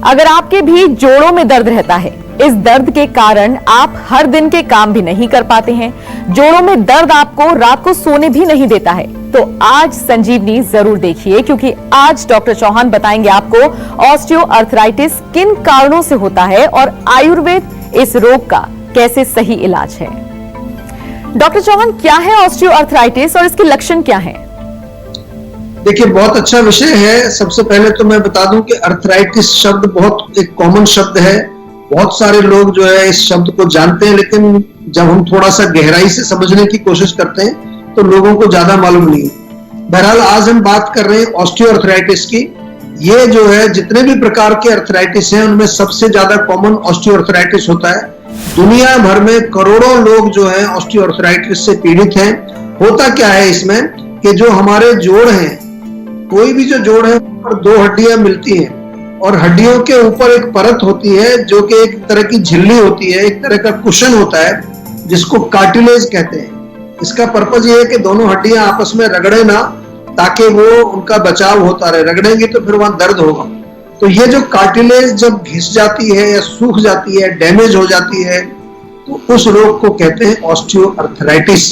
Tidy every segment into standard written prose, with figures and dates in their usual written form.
अगर आपके भी जोड़ों में दर्द रहता है, इस दर्द के कारण आप हर दिन के काम भी नहीं कर पाते हैं, जोड़ों में दर्द आपको रात को सोने भी नहीं देता है, तो आज संजीवनी जरूर देखिए, क्योंकि आज डॉक्टर चौहान बताएंगे आपको ऑस्टियोआर्थराइटिस किन कारणों से होता है और आयुर्वेद इस रोग का कैसे सही इलाज है। डॉक्टर चौहान, क्या है ऑस्टियोआर्थराइटिस और इसके लक्षण क्या हैं? देखिए, बहुत अच्छा विषय है। सबसे पहले तो मैं बता दूं कि अर्थराइटिस शब्द बहुत एक कॉमन शब्द है। बहुत सारे लोग जो है इस शब्द को जानते हैं, लेकिन जब हम थोड़ा सा गहराई से समझने की कोशिश करते हैं तो लोगों को ज्यादा मालूम नहीं। बहरहाल आज हम बात कर रहे हैं ऑस्टियोआर्थराइटिस की। ये जो है जितने भी प्रकार के अर्थराइटिस हैं उनमें सबसे ज्यादा कॉमन ऑस्टियोआर्थराइटिस होता है। दुनिया भर में करोड़ों लोग जो है ऑस्टियोआर्थराइटिस से पीड़ित हैं। होता क्या है इसमें कि जो हमारे जोड़ हैं, कोई भी जो जोड़ है ऊपर दो हड्डियां मिलती हैं और हड्डियों के ऊपर एक परत होती है जो कि एक तरह की झिल्ली होती है, एक तरह का कुशन होता है जिसको कार्टिलेज कहते हैं। इसका पर्पज ये है कि दोनों हड्डियां आपस में रगड़े ना, ताकि वो उनका बचाव होता रहे। रगड़ेंगे तो फिर वहां दर्द होगा। तो ये जो कार्टिलेज जब घिस जाती है या सूख जाती है, डैमेज हो जाती है, तो उस रोग को कहते हैं ऑस्टियोआर्थराइटिस।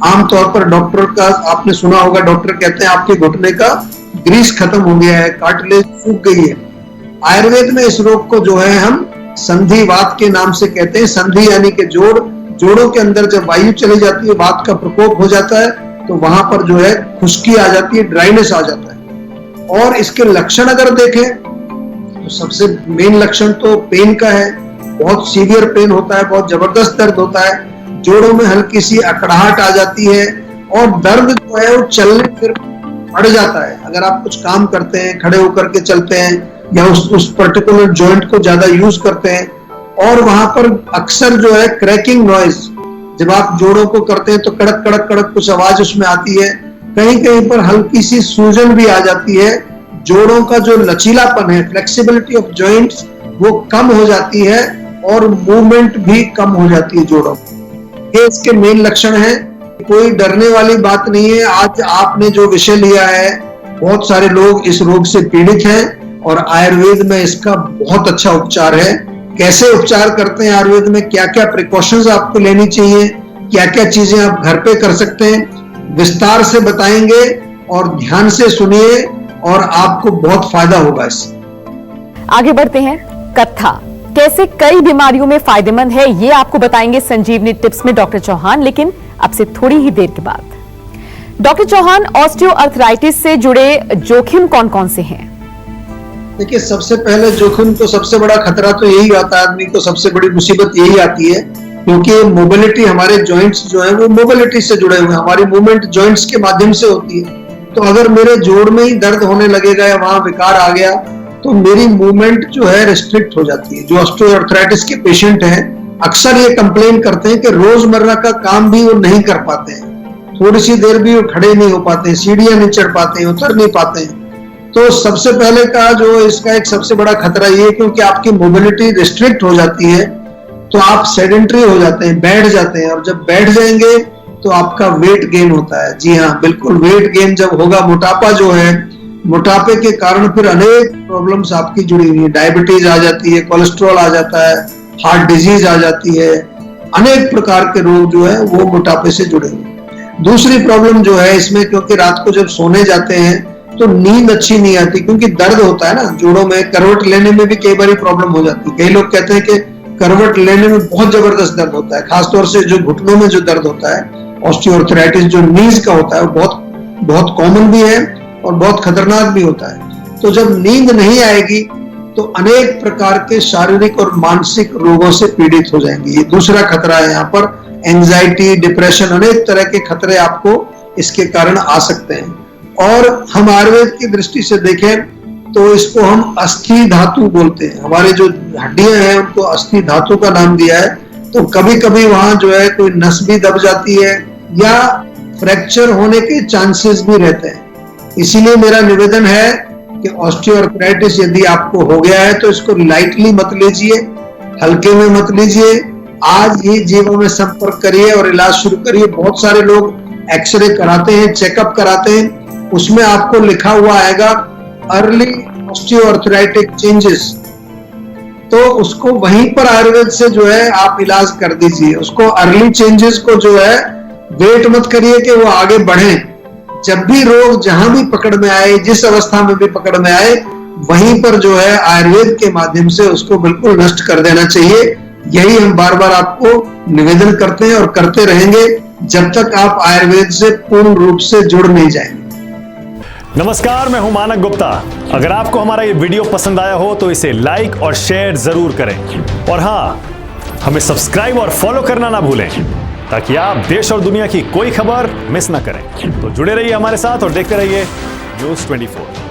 आमतौर पर डॉक्टर का आपने सुना होगा, डॉक्टर कहते हैं आपके घुटने का ग्रीस खत्म हो गया है, कार्टिलेज सूख गई है। आयुर्वेद में इस रोग को जो है हम संधिवात के नाम से कहते हैं। संधि यानी कि जोड़, जोड़ों के अंदर जब वायु चली जाती है, वात का प्रकोप हो जाता है, तो वहां पर जो है खुश्की आ जाती है, ड्राइनेस आ जाता है। और इसके लक्षण अगर देखें तो सबसे मेन लक्षण तो पेन का है। बहुत सीवियर पेन होता है, बहुत जबरदस्त दर्द होता है। जोड़ों में हल्की सी अकड़ाहट आ जाती है और दर्द जो है वो चलने फिर बढ़ जाता है। अगर आप कुछ काम करते हैं, खड़े होकर के चलते हैं या उस पर्टिकुलर जॉइंट को ज्यादा यूज करते हैं, और वहां पर अक्सर जो है क्रैकिंग नॉइज, जब आप जोड़ों को करते हैं तो कड़क कड़क कड़क कुछ आवाज उसमें आती है। कहीं कहीं पर हल्की सी सूजन भी आ जाती है। जोड़ों का जो लचीलापन है, फ्लेक्सिबिलिटी ऑफ जॉइंट्स, वो कम हो जाती है और मूवमेंट भी कम हो जाती है जोड़ों। ये इसके मेन लक्षण है। कोई डरने वाली बात नहीं है। आज आपने जो विषय लिया है, बहुत सारे लोग इस रोग से पीड़ित हैं और आयुर्वेद में इसका बहुत अच्छा उपचार है। कैसे उपचार करते हैं आयुर्वेद में, क्या क्या प्रिकॉशंस आपको लेनी चाहिए, क्या क्या चीजें आप घर पे कर सकते हैं, विस्तार से बताएंगे और ध्यान से सुनिए और आपको बहुत फायदा होगा इससे। आगे बढ़ते हैं। कत्था कैसे कई बीमारियों में फायदेमंद है, ये आपको बताएंगे संजीवनी टिप्स में डॉक्टर चौहान, लेकिन अब से थोड़ी ही देर के बाद। डॉक्टर चौहान, ऑस्टियोआर्थराइटिस से जुड़े जोखिम कौन कौन से हैं? देखिए, सबसे पहले जोखिम तो सबसे बड़ा खतरा तो यही आता है, आदमी को सबसे बड़ी मुसीबत यही आती है, क्योंकि मोबिलिटी, हमारे जॉइंट्स जो है वो मोबिलिटी से जुड़े हुए हैं। हमारी मूवमेंट जॉइंट्स के माध्यम से होती है। तो अगर मेरे जोड़ में ही दर्द होने लगेगा या वहां विकार आ गया तो मेरी मूवमेंट जो है रिस्ट्रिक्ट हो जाती है। जो ऑस्टियोआर्थराइटिस के पेशेंट हैं अक्सर ये कंप्लेन करते हैं कि रोजमर्रा का काम भी वो नहीं कर पाते हैं, थोड़ी सी देर भी वो खड़े नहीं हो पाते हैं, सीढ़ियां नहीं चढ़ पाते हैं, उतर नहीं पाते हैं। तो सबसे पहले का जो इसका एक सबसे बड़ा खतरा ये है, क्योंकि आपकी मोबिलिटी रिस्ट्रिक्ट हो जाती है तो आप सेडेंटरी हो जाते हैं, बैठ जाते हैं, और जब बैठ जाएंगे तो आपका वेट गेन होता है। जी हाँ, बिल्कुल, वेट गेन जब होगा, मोटापा जो है, मोटापे के कारण फिर अनेक प्रॉब्लम्स आपकी जुड़ी हुई है। डायबिटीज आ जाती है, कोलेस्ट्रॉल आ जाता है, हार्ट डिजीज आ जाती है, अनेक प्रकार के रोग जो है वो मोटापे से जुड़े हुए। दूसरी प्रॉब्लम जो है इसमें, क्योंकि रात को जब सोने जाते हैं तो नींद अच्छी नहीं आती, क्योंकि दर्द होता है ना जोड़ों में। करवट लेने में भी कई बार प्रॉब्लम हो जाती है। कई लोग कहते हैं कि करवट लेने में बहुत जबरदस्त दर्द होता है, खासतौर से जो घुटनों में जो दर्द होता है, ऑस्टियोआर्थराइटिस जो नीज का होता है, वो बहुत बहुत कॉमन भी है और बहुत खतरनाक भी होता है। तो जब नींद नहीं आएगी तो अनेक प्रकार के शारीरिक और मानसिक रोगों से पीड़ित हो जाएंगे। ये दूसरा खतरा है। यहाँ पर एंजाइटी, डिप्रेशन, अनेक तरह के खतरे आपको इसके कारण आ सकते हैं। और हम आयुर्वेद की दृष्टि से देखें तो इसको हम अस्थि धातु बोलते हैं। हमारे जो हड्डियां हैं उनको अस्थि धातु का नाम दिया है। तो कभी कभी वहां जो है कोई नस भी दब जाती है या फ्रैक्चर होने के चांसेस भी रहते हैं। इसीलिए मेरा निवेदन है कि ऑस्टियोआर्थराइटिस यदि आपको हो गया है तो इसको लाइटली मत लीजिए, हल्के में मत लीजिए। आज ही जीवों में संपर्क करिए और इलाज शुरू करिए। बहुत सारे लोग एक्सरे कराते हैं, चेकअप कराते हैं, उसमें आपको लिखा हुआ आएगा अर्ली ऑस्टियोआर्थराइटिक चेंजेस, तो उसको वहीं पर आयुर्वेद से जो है आप इलाज कर दीजिए। उसको अर्ली चेंजेस को जो है वेट मत करिए कि वो आगे बढ़े। जब भी रोग जहां भी पकड़ में आए, जिस अवस्था में भी पकड़ में आए, वहीं पर जो है आयुर्वेद के माध्यम से उसको बिल्कुल नष्ट कर देना चाहिए। यही हम बार बार आपको निवेदन करते हैं और करते रहेंगे जब तक आप आयुर्वेद से पूर्ण रूप से जुड़ नहीं जाएंगे। नमस्कार, मैं हूं मानक गुप्ता। अगर आपको हमारा ये वीडियो पसंद आया हो तो इसे लाइक और शेयर जरूर करें, और हाँ, हमें सब्सक्राइब और फॉलो करना ना भूलें ताकि आप देश और दुनिया की कोई खबर मिस ना करें। तो जुड़े रहिए हमारे साथ और देखते रहिए News 24।